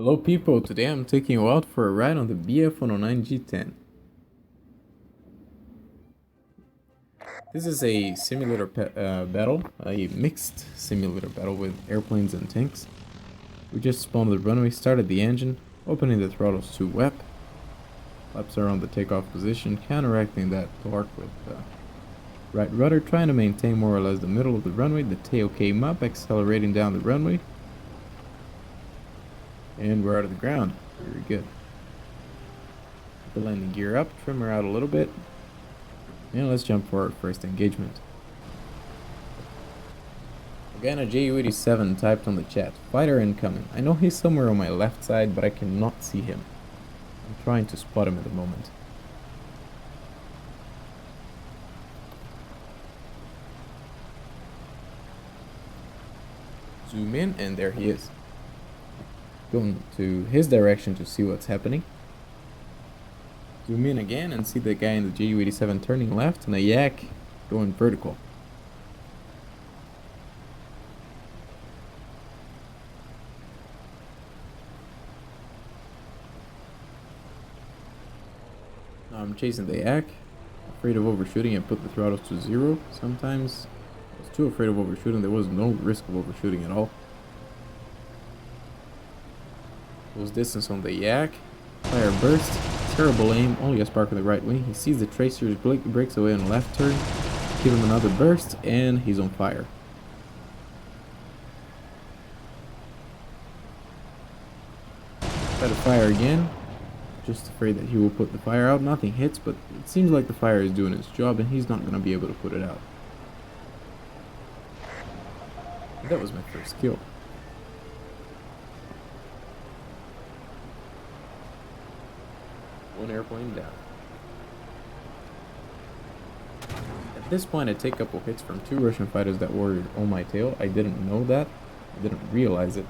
Hello people, today I'm taking you out for a ride on the BF-109 G-10. This is a simulator battle, a mixed simulator battle with airplanes and tanks. We just spawned the runway, started the engine, opening the throttles to WEP. Flaps are on the takeoff position, counteracting that torque with right rudder, trying to maintain more or less the middle of the runway. The tail came up, accelerating down the runway. And we're out of the ground. Very good. Put the landing gear up, trim her out a little bit. And let's jump for our first engagement. Again, a Ju-87 typed on the chat. Fighter incoming. I know he's somewhere on my left side, but I cannot see him. I'm trying to spot him at the moment. Zoom in, and there he is. Going to his direction to see what's happening. Zoom in again and see the guy in the Ju-87 turning left and a yak going vertical. Now I'm chasing the yak, afraid of overshooting and put the throttles to 0. Sometimes I was too afraid of overshooting, there was no risk of overshooting at all. Close distance on the yak, fire burst, terrible aim, only a spark on the right wing. He sees the tracers, breaks away on the left turn, give him another burst, and he's on fire. Try to fire again, just afraid that he will put the fire out. Nothing hits, but it seems like the fire is doing its job and he's not going to be able to put it out. That was my first kill. One airplane down. At this point I take a couple hits from 2 Russian fighters that were on my tail. I didn't know that. I didn't realize it.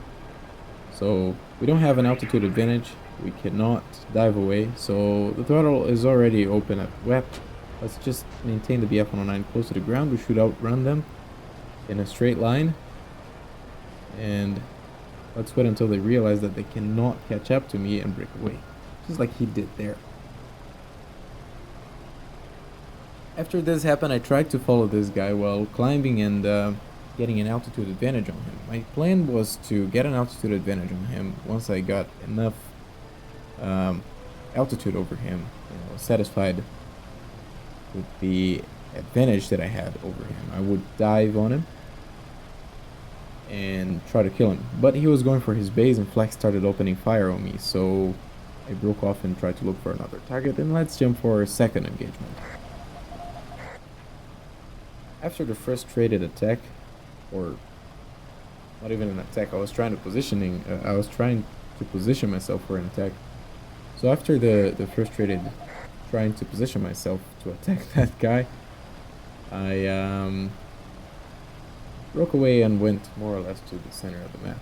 So we don't have an altitude advantage. We cannot dive away. So the throttle is already open at WEP. Let's just maintain the BF-109 close to the ground. We should outrun them in a straight line. And let's wait until they realize that they cannot catch up to me and break away. Just like he did there. After this happened, I tried to follow this guy while climbing and getting an altitude advantage on him. My plan was to get an altitude advantage on him once I got enough altitude over him, satisfied with the advantage that I had over him. I would dive on him and try to kill him. But he was going for his base and Flex started opening fire on me, so I broke off and tried to look for another target, and let's jump for a second engagement. After the frustrated attack, or not even an attack, I was trying to position myself for an attack. So after the frustrated trying to position myself to attack that guy, I broke away and went more or less to the center of the map.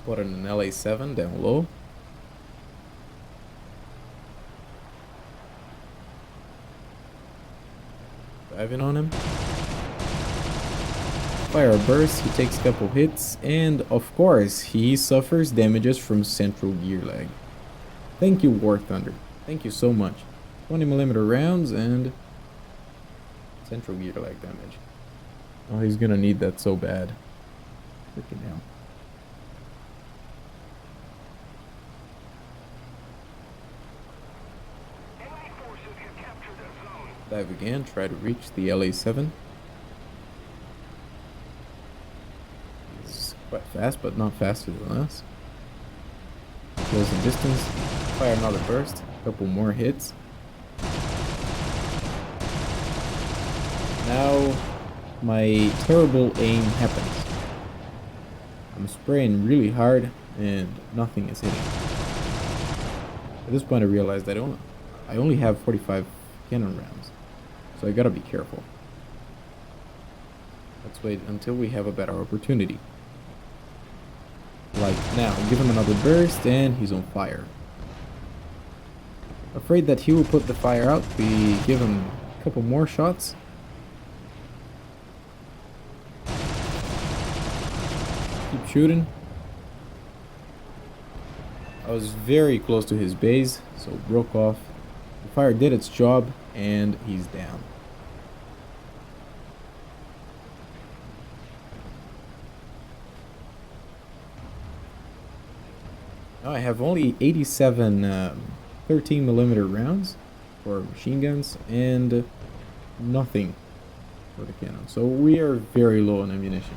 Spotted an LA-7 down low. Diving on him. Fire burst, he takes a couple hits, and of course he suffers damages from central gear lag. Thank you, War Thunder. Thank you so much. 20mm rounds and central gear lag damage. Oh, he's gonna need that so bad. Freaking hell. Dive again, try to reach the LA-7. He's quite fast, but not faster than us. Closing distance, fire another burst, a couple more hits. Now my terrible aim happens. I'm spraying really hard and nothing is hitting. At this point I realized that I only have 45 cannon rounds. So I gotta be careful. Let's wait until we have a better opportunity. Like now, give him another burst and he's on fire. Afraid that he will put the fire out, we give him a couple more shots. shooting. I was very close to his base, so it broke off. The fire did its job, and he's down. Now I have only 87 13mm rounds for machine guns and nothing for the cannon. So we are very low on ammunition.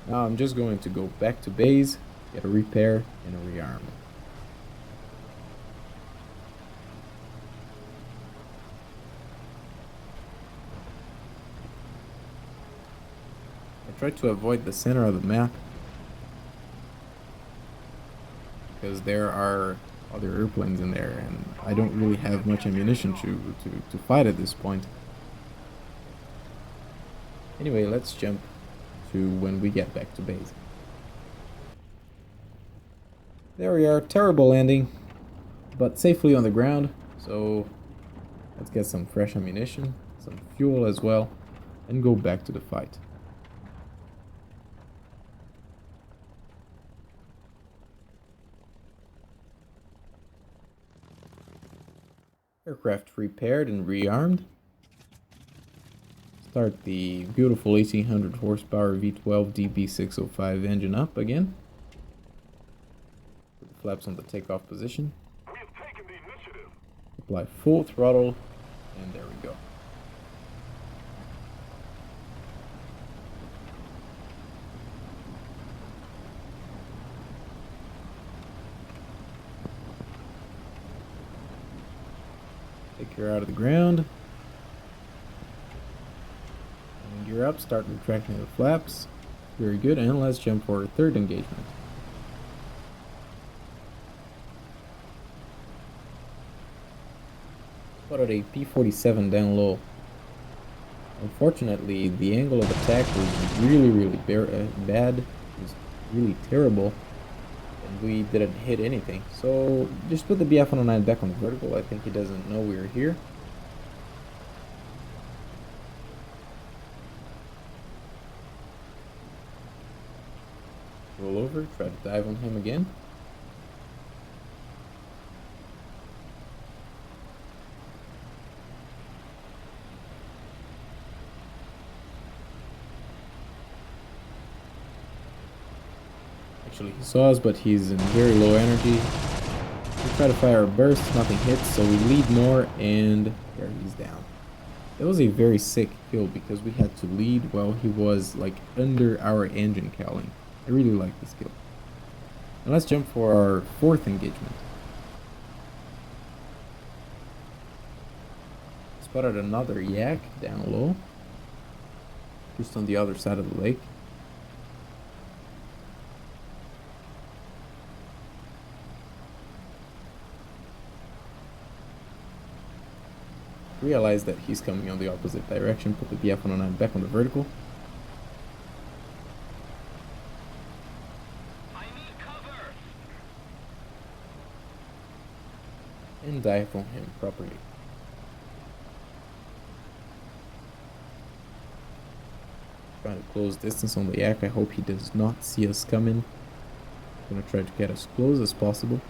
Now I'm just going to go back to base, get a repair and a rearm. I tried to avoid the center of the map because there are other airplanes in there and I don't really have much ammunition to fight at this point. Anyway, let's jump to when we get back to base. There we are, terrible landing, but safely on the ground. So let's get some fresh ammunition, some fuel as well, and go back to the fight. Aircraft repaired and rearmed. Start the beautiful 1800 horsepower V12 DB605 engine up again. Put the flaps on the takeoff position. We have taken the initiative. Apply full throttle, and there we go. Take her out of the ground. And gear up, start retracting the flaps. Very good, and let's jump for a third engagement. Spotted a P-47 down low. Unfortunately, the angle of attack was really bad. It was really terrible. And we didn't hit anything. So just put the BF-109 back on the vertical. I think he doesn't know we were here. Roll over, try to dive on him again. Actually, he saw us, but he's in very low energy. We try to fire a burst, nothing hits, so we lead more, and there he's down. It was a very sick kill because we had to lead while he was like under our engine cowling. I really like this kill. Now let's jump for our fourth engagement. Spotted another yak down low, just on the other side of the lake. Realize that he's coming on the opposite direction. Put the BF-109 back on the vertical. I need cover. And dive on him properly. Trying to close distance on the yak. I hope he does not see us coming. I'm gonna try to get as close as possible.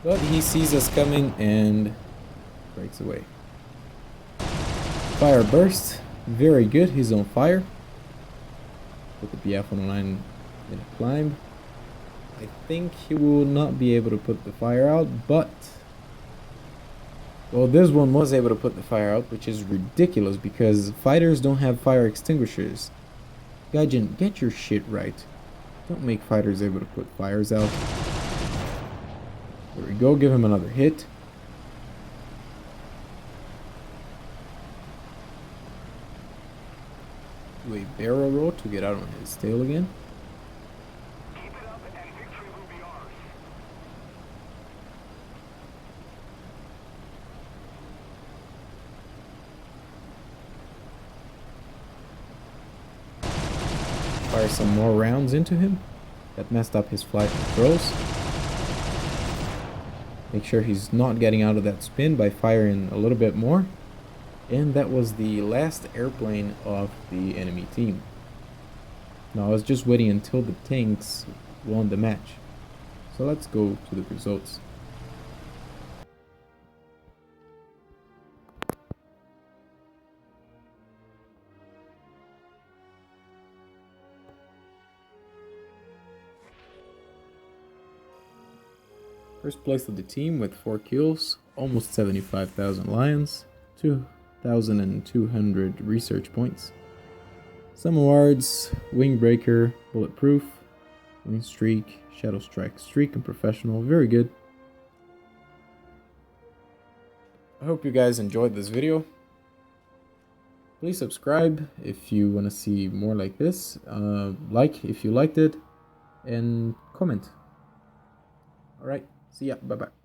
But he sees us coming and breaks away. Fire burst. Very good. He's on fire. Put the BF-109 in a climb. I think he will not be able to put the fire out, but well, this one was able to put the fire out, which is ridiculous because fighters don't have fire extinguishers. Gaijin, get your shit right. Don't make fighters able to put fires out. There we go. Give him another hit. Do a barrel roll to get out on his tail again. Keep it up and victory will be ours. Fire some more rounds into him. That messed up his flight controls. Make sure he's not getting out of that spin by firing a little bit more. And that was the last airplane of the enemy team. Now I was just waiting until the tanks won the match. So let's go to the results. First place of the team with 4 kills, almost 75,000 lions, 2,200 research points. Some awards: Wing Breaker, Bulletproof, Wing Streak, Shadow Strike Streak, and Professional. Very good. I hope you guys enjoyed this video. Please subscribe if you want to see more like this. Like if you liked it, and comment. Alright, see ya. Bye bye.